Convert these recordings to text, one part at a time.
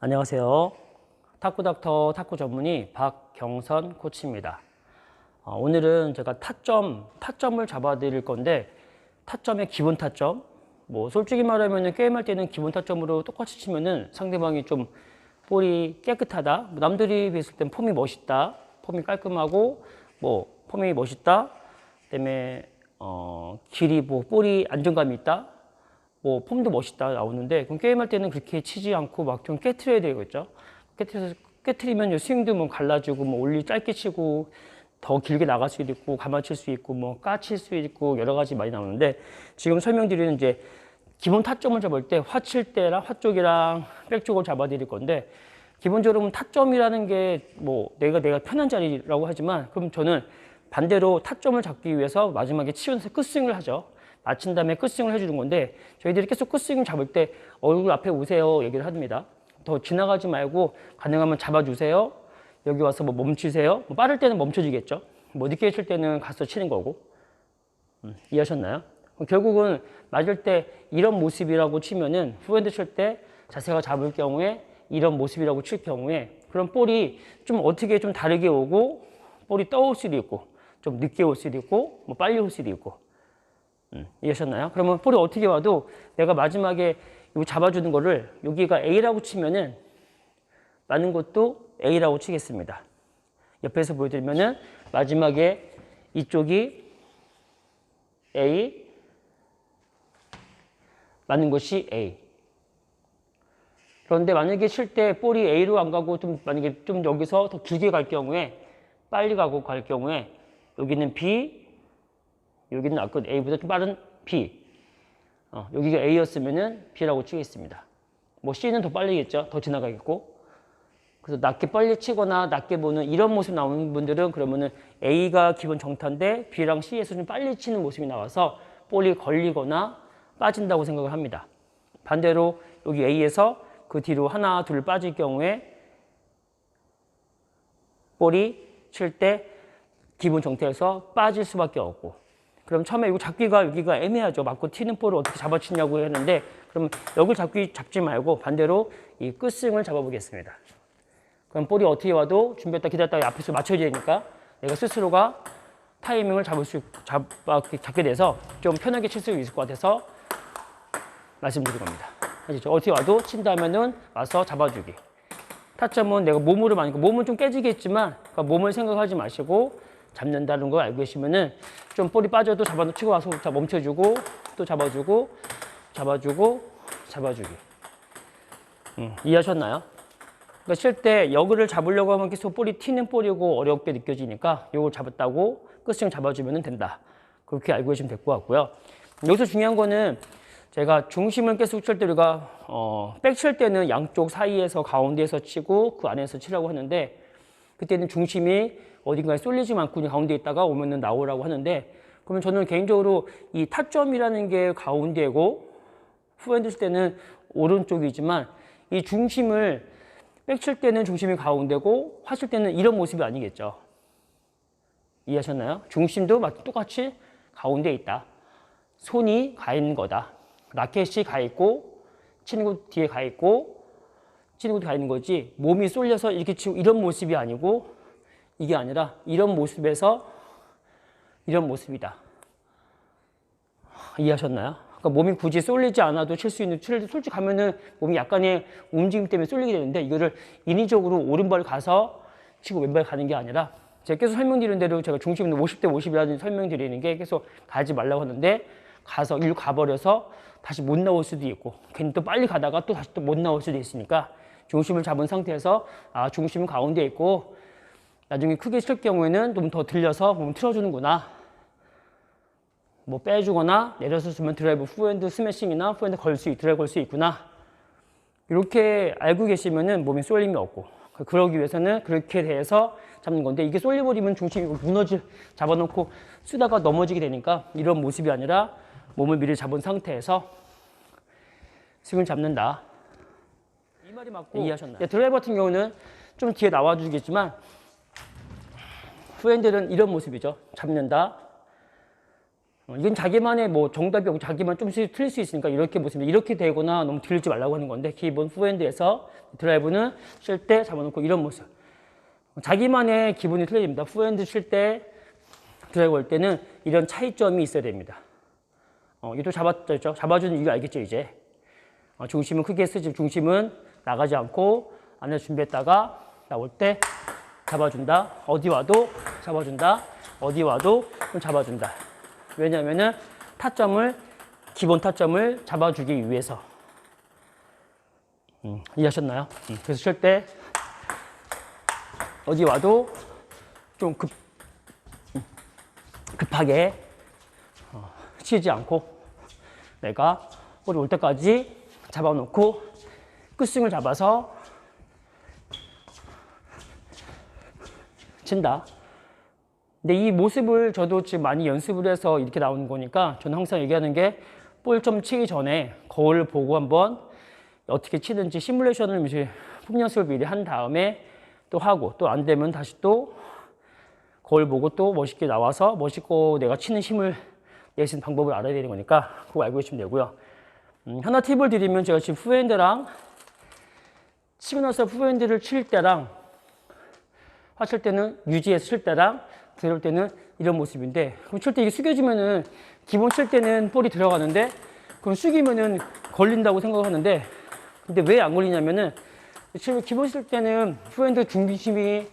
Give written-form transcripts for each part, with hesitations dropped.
안녕하세요. 탁구닥터 탁구 전문의 박경선 코치입니다. 오늘은 제가 타점을 잡아 드릴 건데, 타점의 기본 타점, 솔직히 말하면 게임할 때는 기본 타점으로 똑같이 치면은 상대방이 좀 볼이 깨끗하다, 남들이 봤을 땐 폼이 멋있다, 폼이 깔끔하고 폼이 멋있다, 그다음에 길이 볼이 안정감이 있다, 폼도 멋있다 나오는데, 그럼 게임할 때는 그렇게 치지 않고 막 좀 깨트려야 되겠죠. 깨트리면 스윙도 갈라지고 짧게 치고 더 길게 나갈 수도 있고 가만칠 수 있고 까칠 수 있고 여러 가지 많이 나오는데, 지금 설명드리는 이제 기본 타점을 잡을 때 화 칠 때랑 화 쪽이랑 백 쪽을 잡아 드릴 건데, 기본적으로 타점이라는 게 내가 편한 자리라고 하지만, 그럼 저는 반대로 타점을 잡기 위해서 마지막에 치면서 끝스윙을 하죠. 마친 다음에 끝스윙을 해주는 건데, 저희들이 계속 끝스윙 잡을 때 얼굴 앞에 오세요 얘기를 합니다. 더 지나가지 말고 가능하면 잡아주세요. 여기 와서 멈추세요. 빠를 때는 멈춰주겠죠. 늦게 칠 때는 가서 치는 거고. 이해하셨나요? 결국은 맞을 때 이런 모습이라고 치면은, 후핸드 칠 때 자세가 잡을 경우에 이런 모습이라고 칠 경우에, 그럼 볼이 좀 어떻게 좀 다르게 오고, 볼이 떠올 수도 있고, 좀 늦게 올 수도 있고, 빨리 올 수도 있고. 이해하셨나요? 그러면 볼이 어떻게 와도 내가 마지막에 이거 잡아주는 거를, 여기가 A라고 치면은 맞는 것도 A라고 치겠습니다. 옆에서 보여드리면은 마지막에 이쪽이 A, 맞는 것이 A. 그런데 만약에 칠 때 볼이 A로 안 가고 만약에 좀 여기서 더 길게 갈 경우에, 빨리 가고 갈 경우에, 여기는 B, 여기는 아까 A보다 좀 빠른 B. 여기가 A였으면은 B라고 치겠습니다. C는 더 빨리겠죠. 더 지나가겠고. 그래서 낮게 빨리 치거나 낮게 보는 이런 모습 나오는 분들은, 그러면은 A가 기본 정타인데 B랑 C에서 좀 빨리 치는 모습이 나와서 볼이 걸리거나 빠진다고 생각을 합니다. 반대로 여기 A에서 그 뒤로 하나, 둘 빠질 경우에 볼이 칠 때 기본 정타에서 빠질 수밖에 없고, 그럼 처음에 이거 잡기가 여기가 애매하죠. 맞고 튀는 볼을 어떻게 잡아치냐고 했는데, 그럼 여기 잡지 말고 반대로 이 끝스윙을 잡아보겠습니다. 그럼 볼이 어떻게 와도 준비했다 기다렸다가 앞에서 맞춰야 되니까 내가 스스로가 타이밍을 잡게 돼서 좀 편하게 칠 수 있을 것 같아서 말씀드린 겁니다. 아시죠? 어떻게 와도 친다면은 와서 잡아주기. 타점은 내가 몸으로 많으니까 몸은 좀 깨지겠지만, 그러니까 몸을 생각하지 마시고 잡는다는 걸 알고 계시면은, 좀 볼이 빠져도 치고 와서 멈춰주고, 또 잡아주고, 잡아주기. 이해하셨나요? 그러니까 칠 때 여기를 잡으려고 하면 계속 볼이 튀는 볼이고 어렵게 느껴지니까, 요걸 잡았다고 끝스윙 잡아주면 된다. 그렇게 알고 계시면 될 것 같고요. 여기서 중요한 거는, 제가 중심을 계속 칠 때 우리가 백 칠 때는 양쪽 사이에서 가운데에서 치고 그 안에서 치라고 하는데, 그때는 중심이 어딘가에 쏠리지 않고 그냥 가운데에 있다가 오면은 나오라고 하는데, 그러면 저는 개인적으로 이 타점이라는 게 가운데고 후핸드 칠 때는 오른쪽이지만, 이 중심을 백 칠 때는 중심이 가운데고 화 칠 때는 이런 모습이 아니겠죠. 이해하셨나요? 중심도 똑같이 가운데에 있다. 손이 가 있는 거다. 라켓이 가 있고 치는 곳 뒤에 가 있고 치는 곳 가 있는 거지, 몸이 쏠려서 이렇게 치고 이런 모습이 아니고, 이게 아니라 이런 모습에서 이런 모습이다. 이해하셨나요? 그러니까 몸이 굳이 쏠리지 않아도 칠 수 있는, 솔직히 가면은 몸이 약간의 움직임 때문에 쏠리게 되는데, 이거를 인위적으로 오른발 가서 치고 왼발 가는 게 아니라, 제가 계속 설명드리는 대로 제가 중심은 50대 50이라는 설명드리는 게 계속 가지 말라고 하는데, 가서 일로 가버려서 다시 못 나올 수도 있고, 괜히 또 빨리 가다가 또 다시 또 못 나올 수도 있으니까, 중심을 잡은 상태에서 중심은 가운데 있고 나중에 크게 칠 경우에는 좀 더 들려서 몸을 틀어주는구나, 빼주거나 내려서 주면 드라이브 후핸드 스매싱이나 후핸드 드라이브 걸 수 있구나, 이렇게 알고 계시면은 몸에 쏠림이 없고, 그러기 위해서는 그렇게 돼서 잡는 건데, 이게 쏠려버리면 중심이 잡아놓고 쓰다가 넘어지게 되니까, 이런 모습이 아니라 몸을 미리 잡은 상태에서 스윙을 잡는다. 이 말이 맞고, 이해하셨나요? 드라이버 같은 경우는 좀 뒤에 나와주겠지만, 후핸드는 이런 모습이죠. 잡는다, 이건 자기만의 뭐 정답이 없고 자기만 좀씩 틀릴 수 있으니까 이렇게 보시면 이렇게 되거나 너무 들리지 말라고 하는 건데 기본 후핸드에서 드라이브는 칠 때 잡아놓고 이런 모습. 자기만의 기분이 틀려집니다. 후핸드 칠 때 드라이브 할 때는 이런 차이점이 있어야 됩니다. 이도 잡았죠? 잡아주는 이유 알겠죠 이제? 중심은 크게 쓰지 중심은 나가지 않고 안에 준비했다가 나올 때 잡아준다. 어디 와도 잡아준다. 어디 와도 잡아준다. 왜냐하면은 타점을 기본 타점을 잡아주기 위해서. 이해하셨나요? 그래서 칠 때 어디 와도 좀 급하게 치지 않고 내가 볼이 올 때까지 잡아놓고 끝스윙을 잡아서 친다. 근데 이 모습을 저도 지금 많이 연습을 해서 이렇게 나오는 거니까 저는 항상 얘기하는 게 볼 좀 치기 전에 거울을 보고 한번 어떻게 치는지 시뮬레이션을 이제 폭 연습을 미리 한 다음에 또 하고 또 안 되면 다시 또 거울 보고 또 멋있게 나와서 멋있고 내가 치는 힘을 낼 수 있는 방법을 알아야 되는 거니까 그거 알고 계시면 되고요. 하나 팁을 드리면 제가 지금 후핸드랑 치고 나서 후핸드를 칠 때랑 하실 때는 유지해서 칠 때랑 들어올 때는 이런 모습인데 그럼 칠 때 이게 숙여지면은 기본 칠 때는 볼이 들어가는데 그럼 숙이면은 걸린다고 생각하는데 근데 왜 안 걸리냐면은 지금 기본 칠 때는 후핸드 중심이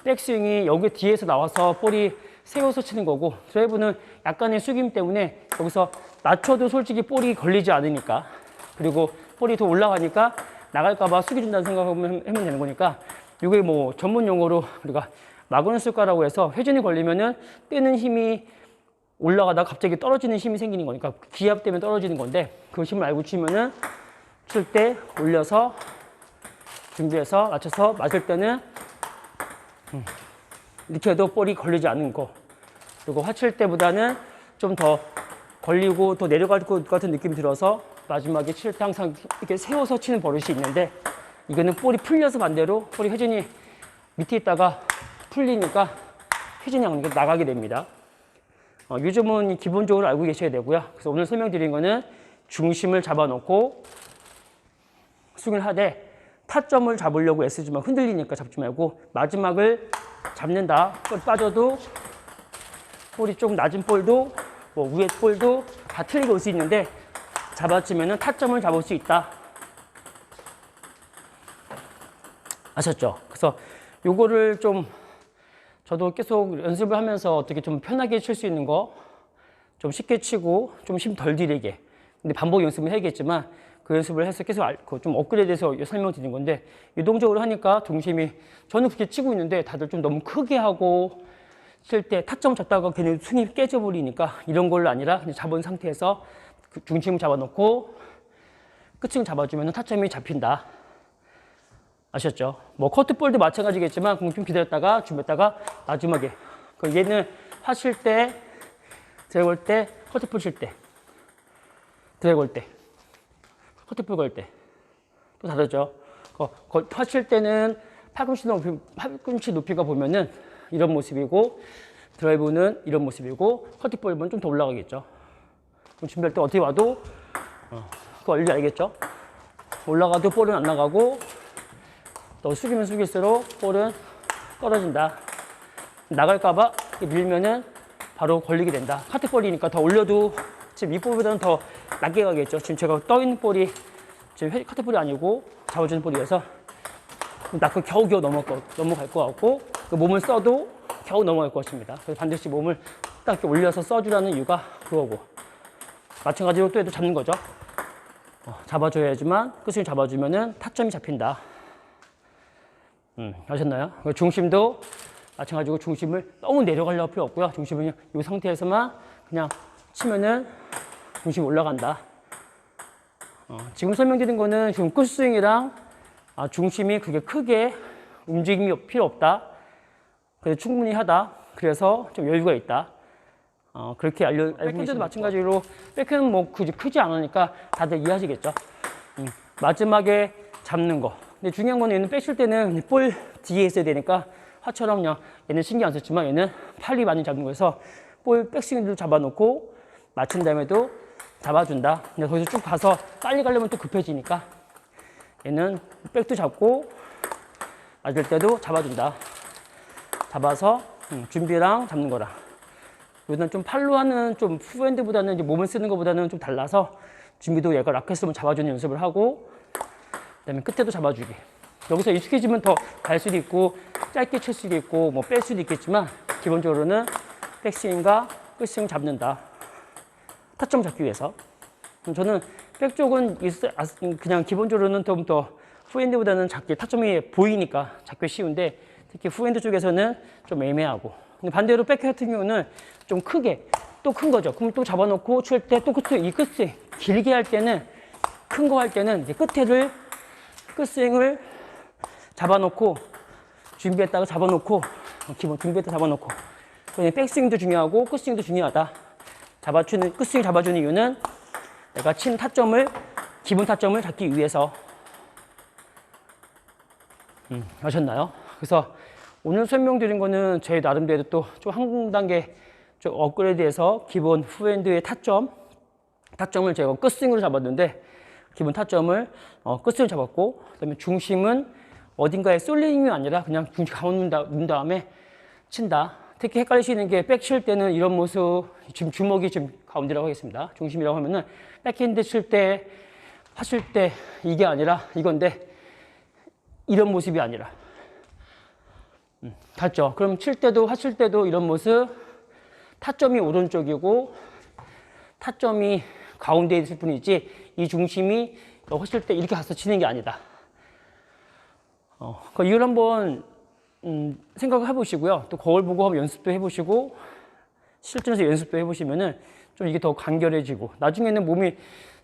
백스윙이 여기 뒤에서 나와서 볼이 세워서 치는 거고 드라이브는 약간의 숙임 때문에 여기서 낮춰도 솔직히 볼이 걸리지 않으니까 그리고 볼이 더 올라가니까 나갈까봐 숙여준다는 생각하면 되는 거니까 이게 뭐 전문 용어로 우리가 마그너스 효과라고 해서 회전이 걸리면은 빼는 힘이 올라가다가 갑자기 떨어지는 힘이 생기는 거니까 기압 때문에 떨어지는 건데 그 힘을 알고 치면은 칠 때 올려서 준비해서 맞춰서 맞을 때는 이렇게 해도 볼이 걸리지 않는 거 그리고 화칠 때보다는 좀 더 걸리고 더 내려갈 것 같은 느낌이 들어서 마지막에 칠 때 항상 이렇게 세워서 치는 버릇이 있는데 이거는 볼이 풀려서 반대로 볼이 회전이 밑에 있다가 풀리니까 회전이 나가게 됩니다. 이 점은 기본적으로 알고 계셔야 되고요. 그래서 오늘 설명드린 거는 중심을 잡아놓고 스윙을 하되 타점을 잡으려고 애쓰지만 흔들리니까 잡지 말고 마지막을 잡는다. 볼 빠져도 볼이 좀 낮은 볼도 뭐 위에 볼도 다 틀리게 올 수 있는데 잡아주면은 타점을 잡을 수 있다. 아셨죠? 그래서 요거를 좀 저도 계속 연습을 하면서 어떻게 좀 편하게 칠 수 있는 거 좀 쉽게 치고 좀 힘 덜 들이게 근데 반복 연습을 해야겠지만 그 연습을 해서 계속 좀 업그레이드해서 설명드린 건데 유동적으로 하니까 중심이 저는 그렇게 치고 있는데 다들 좀 너무 크게 하고 칠 때 타점 잡다가 괜히 스윙이 깨져버리니까 이런 걸로 아니라 그냥 잡은 상태에서 그 중심을 잡아놓고 끝을 잡아주면 타점이 잡힌다. 아셨죠? 뭐 커트볼도 마찬가지겠지만 좀 기다렸다가 준비했다가 마지막에 얘는 하실 때 드래그 올 때 커트볼 칠 때 드래그 올 때 커트볼 걸 때 또 다르죠? 하실 때는 팔꿈치 높이가 보면은 이런 모습이고 드라이브는 이런 모습이고 커트볼은 좀 더 올라가겠죠. 그럼 준비할 때 어떻게 와도 그거 알지 알겠죠? 올라가도 볼은 안 나가고 또 숙이면 숙일수록 볼은 떨어진다. 나갈까봐 밀면은 바로 걸리게 된다. 카트볼이니까 더 올려도 지금 이 볼보다는 더 낮게 가겠죠. 지금 제가 떠 있는 볼이 지금 카트볼이 아니고 잡아주는 볼이어서 낙그 겨우겨우 넘어갈 것 같고 그 몸을 써도 겨우 넘어갈 것입니다. 그래서 반드시 몸을 딱 이렇게 올려서 써주라는 이유가 그거고 마찬가지로 또 해도 잡는 거죠. 잡아줘야지만 끝을 잡아주면은 타점이 잡힌다. 아셨나요? 중심도 마찬가지로 중심을 너무 내려가려고 필요 없고요. 중심은 이 상태에서만 그냥 치면은 중심이 올라간다. 지금 설명드린 거는 지금 끝스윙이랑 중심이 그게 크게 움직임이 필요 없다. 그래서 충분히 하다. 그래서 좀 여유가 있다. 그렇게 알고 백핸드도 마찬가지로 백핸드는 뭐 굳이 크지 않으니까 다들 이해하시겠죠. 마지막에 잡는 거. 근데 중요한 거는 얘는 빼실 때는 볼 뒤에 있어야 되니까 화처럼 그냥 얘는 신경 안 썼지만 얘는 팔이 많이 잡는 거여서 볼 백스윙도 잡아놓고 맞춘 다음에도 잡아준다. 근데 거기서 쭉 가서 빨리 가려면 또 급해지니까 얘는 백도 잡고 맞을 때도 잡아준다. 잡아서 준비랑 잡는 거랑. 이거는 좀 팔로 하는 좀 후핸드보다는 이제 몸을 쓰는 것보다는 좀 달라서 준비도 얘가 라켓으로 잡아주는 연습을 하고 그다음에 끝에도 잡아주기. 여기서 익숙해지면 더 갈 수도 있고 짧게 칠 수도 있고 뭐 뺄 수도 있겠지만 기본적으로는 백스윙과 끝스윙 잡는다. 타점 잡기 위해서. 저는 백 쪽은 그냥 기본적으로는 좀 더 후핸드보다는 작게 타점이 보이니까 잡기 쉬운데 특히 후핸드 쪽에서는 좀 애매하고 근데 반대로 백 같은 경우는 좀 크게 또 큰 거죠. 그럼 또 잡아놓고 칠 때 또 이 끝스윙 길게 할 때는 큰 거 할 때는 이제 끝스윙을 잡아놓고 준비했다가 잡아놓고 기본 준비했다 잡아놓고 그냥 백스윙도 중요하고 끝스윙도 중요하다. 끝스윙 잡아주는 이유는 내가 친 타점을 기본 타점을 잡기 위해서. 아셨나요? 그래서 오늘 설명드린 거는 제 나름대로 또 좀 한 단계 좀 업그레이드해서 기본 후핸드의 타점을 제가 끝스윙으로 잡았는데 기본 타점을 끝스윙 잡았고 그다음에 중심은 어딘가에 쏠리는 힘이 아니라 그냥 중심 가운데 눈 다음에 친다. 특히 헷갈리시는 게 백 칠 때는 이런 모습, 지금 주먹이 지금 가운데라고 하겠습니다. 중심이라고 하면은 백핸드 칠 때, 하실 때 이게 아니라 이건데 이런 모습이 아니라 같죠? 그럼 칠 때도 하실 때도 이런 모습, 타점이 오른쪽이고 타점이 가운데에 있을 뿐이지 이 중심이 하실 때 이렇게 가서 치는 게 아니다. 이걸 한번 생각을 해보시고요. 또 거울 보고 한번 연습도 해보시고 실전에서 연습도 해보시면은 좀 이게 더 간결해지고 나중에는 몸이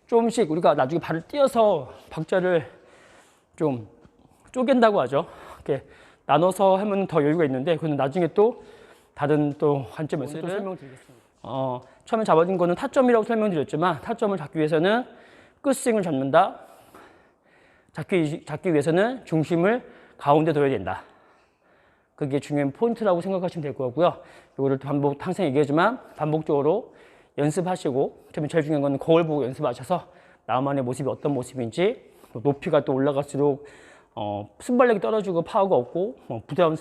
조금씩 우리가 나중에 발을 띄어서 박자를 좀 쪼갠다고 하죠. 이렇게 나눠서 하면 더 여유가 있는데 그건 나중에 또 다른 또 관점에서 또 설명드리겠습니다. 처음에 잡아준 거는 타점이라고 설명드렸지만 타점을 잡기 위해서는 끝스윙을 잡는다. 잡기 위해서는 중심을 가운데 둬야 된다. 그게 중요한 포인트라고 생각하시면 될 거고요. 이거를 항상 얘기하지만 반복적으로 연습하시고 제일 중요한 건 거울 보고 연습하셔서 나만의 모습이 어떤 모습인지 높이가 또 올라갈수록 순발력이 떨어지고 파워가 없고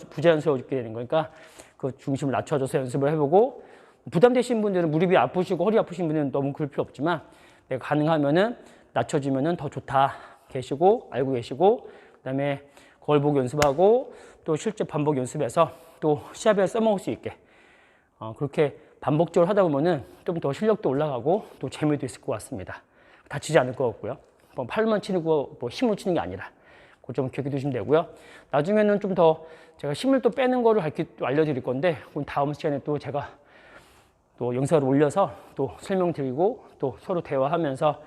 부자연스러워지게 되는 거니까 그 중심을 낮춰줘서 연습을 해보고 부담되신 분들은 무릎이 아프시고 허리 아프신 분들은 너무 그럴 필요 없지만 내가 가능하면은 낮춰주면은 더 좋다 계시고 알고 계시고 그다음에 거울 보고 연습하고 또 실제 반복 연습해서 또 시합에 써먹을 수 있게 그렇게 반복적으로 하다 보면은 좀 더 실력도 올라가고 또 재미도 있을 것 같습니다. 다치지 않을 것 같고요. 팔만 치는 거 힘으로 치는 게 아니라 그 점 기억해 두시면 되고요. 나중에는 좀 더 제가 힘을 또 빼는 거를 알려드릴 건데 그건 다음 시간에 또 제가 또 영상을 올려서 또 설명드리고 또 서로 대화하면서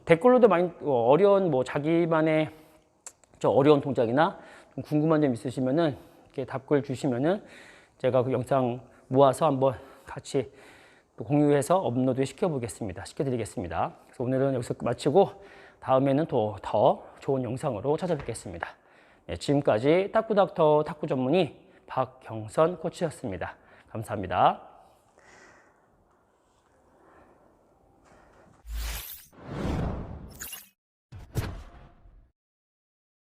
댓글로도 많이 어려운 자기만의 어려운 동작이나 좀 궁금한 점 있으시면은 이렇게 답글 주시면은 제가 그 영상 모아서 한번 같이 또 공유해서 업로드 시켜드리겠습니다. 그래서 오늘은 여기서 마치고 다음에는 또 더 좋은 영상으로 찾아뵙겠습니다. 네, 지금까지 탁구닥터 탁구 전문의 박경선 코치였습니다. 감사합니다.